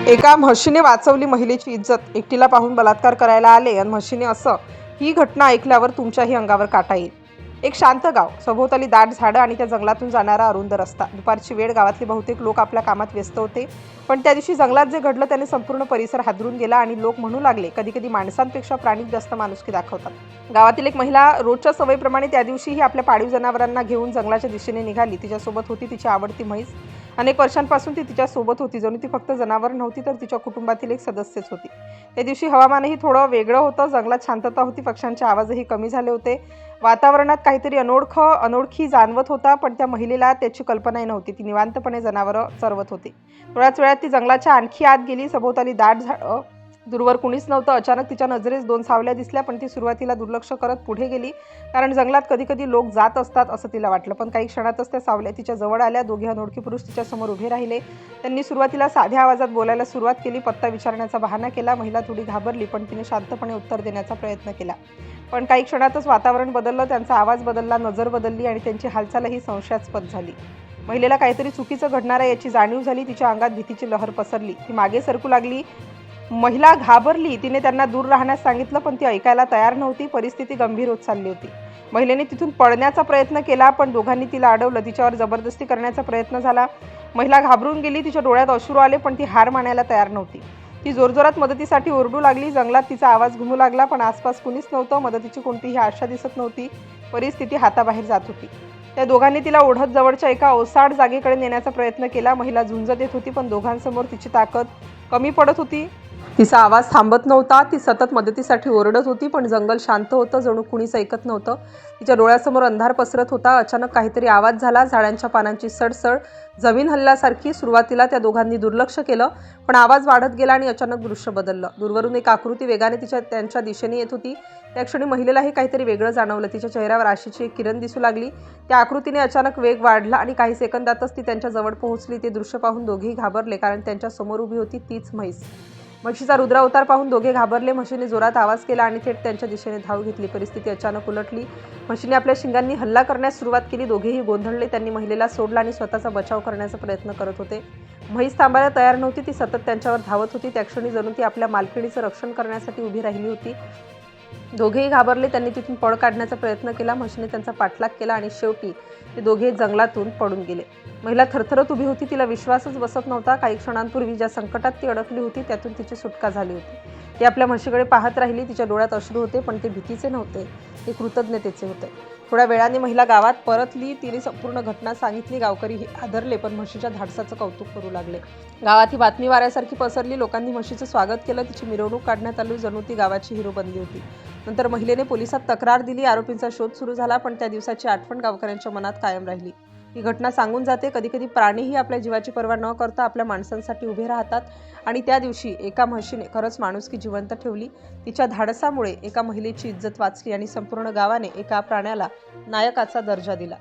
एका म्हशीने वाचवली महिलेची इज्जत. एकटीला पाहून बलात्कार करायला आले आणि म्हशीने असं. ही घटना ऐकल्यावर तुमच्याही अंगावर काटा येईल. एक शांत गाव, सभोवताली दाट झाडं आणि त्या जंगलातून जाणारा अरुंद रस्ता. दुपारची वेळ, गावातले बहुतेक लोक आपल्या कामात व्यस्त होते. पण त्या दिवशी जंगलात जे घडलं त्याने संपूर्ण परिसर हादरून गेला आणि लोक म्हणू लागले, कधी कधी माणसांपेक्षा प्राणी जास्त माणुसकी दाखवतात. गावातील एक महिला रोजच्या सवयीप्रमाणे त्या दिवशीही आपल्या पाळीव जनावरांना घेऊन जंगलाच्या दिशेने निघाली. तिच्यासोबत होती तिची आवडती म्हैस. अनेक वर्षांपासून ती तिच्या सोबत होती. जणू ती फक्त जनावर नव्हती तर तिच्या कुटुंबातील एक सदस्यच होती. त्या दिवशी हवामानही थोडं वेगळं होतं. जंगलात शांतता होती. पक्ष्यांचे आवाजही कमी झाले होते. वातावरणात काहीतरी अनोळखी जाणवत होता. पण त्या महिलेला त्याची कल्पनाही नव्हती. ती निवांतपणे जनावरं चरवत होती. थोड्याच वेळात ती जंगलाच्या आणखी आत गेली. सभोवताली दाट झाडं, दूरवर कुणीच नव्हतं. अचानक तिच्या नजरेस दोन सावल्या दिसल्या. पण ती सुरुवातीला दुर्लक्ष करत पुढे गेली, कारण जंगलात कधी कधी लोक जात असतात असं तिला वाटलं. पण काही क्षणातच त्या सावल्या तिच्या जवळ आल्या. दोघे अनोळखी पुरुष तिच्या समोर उभे राहिले. त्यांनी सुरुवातीला साध्या आवाजात बोलायला सुरुवात केली. पत्ता विचारण्याचा बहाणा केला. महिला थोडी घाबरली, पण तिने शांतपणे उत्तर देण्याचा प्रयत्न केला. पण काही क्षणातच वातावरण बदललं. त्यांचा आवाज बदलला, नजर बदलली आणि त्यांची हालचालही संशयास्पद झाली. महिलेला काहीतरी चुकीचं घडणार आहे याची जाणीव झाली. तिच्या अंगात भीतीची लहर पसरली. ती मागे सरकू लागली. महिला घाबरली. तिने त्यांना दूर राहण्यास सांगितलं, पण ती ऐकायला तयार नव्हती. परिस्थिती गंभीर होत चालली होती. महिलेने तिथून पळण्याचा प्रयत्न केला, पण दोघांनी तिला अडवलं. तिच्यावर जबरदस्ती करण्याचा प्रयत्न झाला. महिला घाबरून गेली. तिच्या डोळ्यात अश्रू आले, पण ती हार मानायला तयार नव्हती. ती जोरजोरात मदतीसाठी ओरडू लागली. जंगलात तिचा आवाज घुमू लागला, पण आसपास कुणीच नव्हतं. मदतीची कोणतीही आशा दिसत नव्हती. परिस्थिती हाताबाहेर जात होती. त्या दोघांनी तिला ओढत जवळच्या एका ओसाड जागेकडे नेण्याचा प्रयत्न केला. महिला झुंज देत होती, पण दोघांसमोर तिची ताकद कमी पडत होती. तिचा आवाज थांबत नव्हता. ती सतत मदतीसाठी ओरडत होती, पण जंगल शांत होतं. जणू कुणीच ऐकत नव्हतं. तिच्या डोळ्यासमोर अंधार पसरत होता. अचानक काहीतरी आवाज झाला. झाडांच्या पानांची सडसड, जमीन हलल्यासारखी. सुरुवातीला त्या दोघांनी दुर्लक्ष केलं, पण आवाज वाढत गेला आणि अचानक दृश्य बदललं. दूरवरून एक आकृती वेगाने त्यांच्या दिशेने येत होती. त्या क्षणी महिलेलाही काहीतरी वेगळं जाणवलं. तिच्या चेहऱ्यावर आशेची एक किरण दिसू लागली. त्या आकृतीने अचानक वेग वाढला आणि काही सेकंदातच ती त्यांच्या जवळ पोहोचली. ते दृश्य पाहून दोघेही घाबरले, कारण त्यांच्या समोर उभी होती तीच म्हैस. म्हशीचा रुद्रावतार पाहून दोघे घाबरले. म्हशीने जोरात आवाज केला आणि थेट त्यांच्या दिशेने धाव घेतली. परिस्थिती अचानक उलटली. म्हशीने आपल्या शिंगांनी हल्ला करण्यास सुरुवात केली. दोघेही गोंधळले. त्यांनी महिलेला सोडलं आणि स्वतःचा बचाव करण्याचा प्रयत्न करत होते. म्हैस थांबायला तयार नव्हती. ती सतत त्यांच्यावर धावत होती. त्या क्षणी जणू ती आपल्या मालकिणीचं रक्षण करण्यासाठी उभी राहिली होती. दोघेही घाबरले. त्यांनी तिथून पळ काढण्याचा प्रयत्न केला. म्हशीने त्यांचा पाठलाग केला आणि शेवटी ते दोघे जंगलातून पडून गेले. महिला थरथरत उभी होती. तिला विश्वासच बसत नव्हता. काही क्षणांपूर्वी ज्या संकटात ती अडकली होती त्यातून तिची सुटका झाली होती. ती आपल्या म्हशीकडे पाहत राहिली. तिच्या डोळ्यात अश्रू होते, पण ते भीतीचे नव्हते, ते कृतज्ञतेचे होते. थोड्या वेळाने महिला गावात परतली. तिने संपूर्ण घटना सांगितली. गावकरीही आदरले, पण म्हशीच्या धाडसाचं कौतुक करू लागले. गावात ही बातमी वाऱ्यासारखी पसरली. लोकांनी म्हशीचं स्वागत केलं. तिची मिरवणूक काढण्यात आली. जणू ती गावाची हिरो बनली होती. नंतर महिलेने पोलिसात तक्रार दिली. आरोपींचा शोध सुरू झाला, पण त्या दिवसाची आठवण गावकऱ्यांच्या मनात कायम राहिली. ही घटना सांगून जाते, कधीकधी प्राणीही आपल्या जीवाची पर्वा न करता आपल्या माणसांसाठी उभे राहतात. आणि त्या दिवशी एका म्हशीने खरंच माणुसकी जिवंत ठेवली. तिच्या धाडसामुळे एका महिलेची इज्जत वाचली आणि संपूर्ण गावाने एका प्राण्याला नायकाचा दर्जा दिला.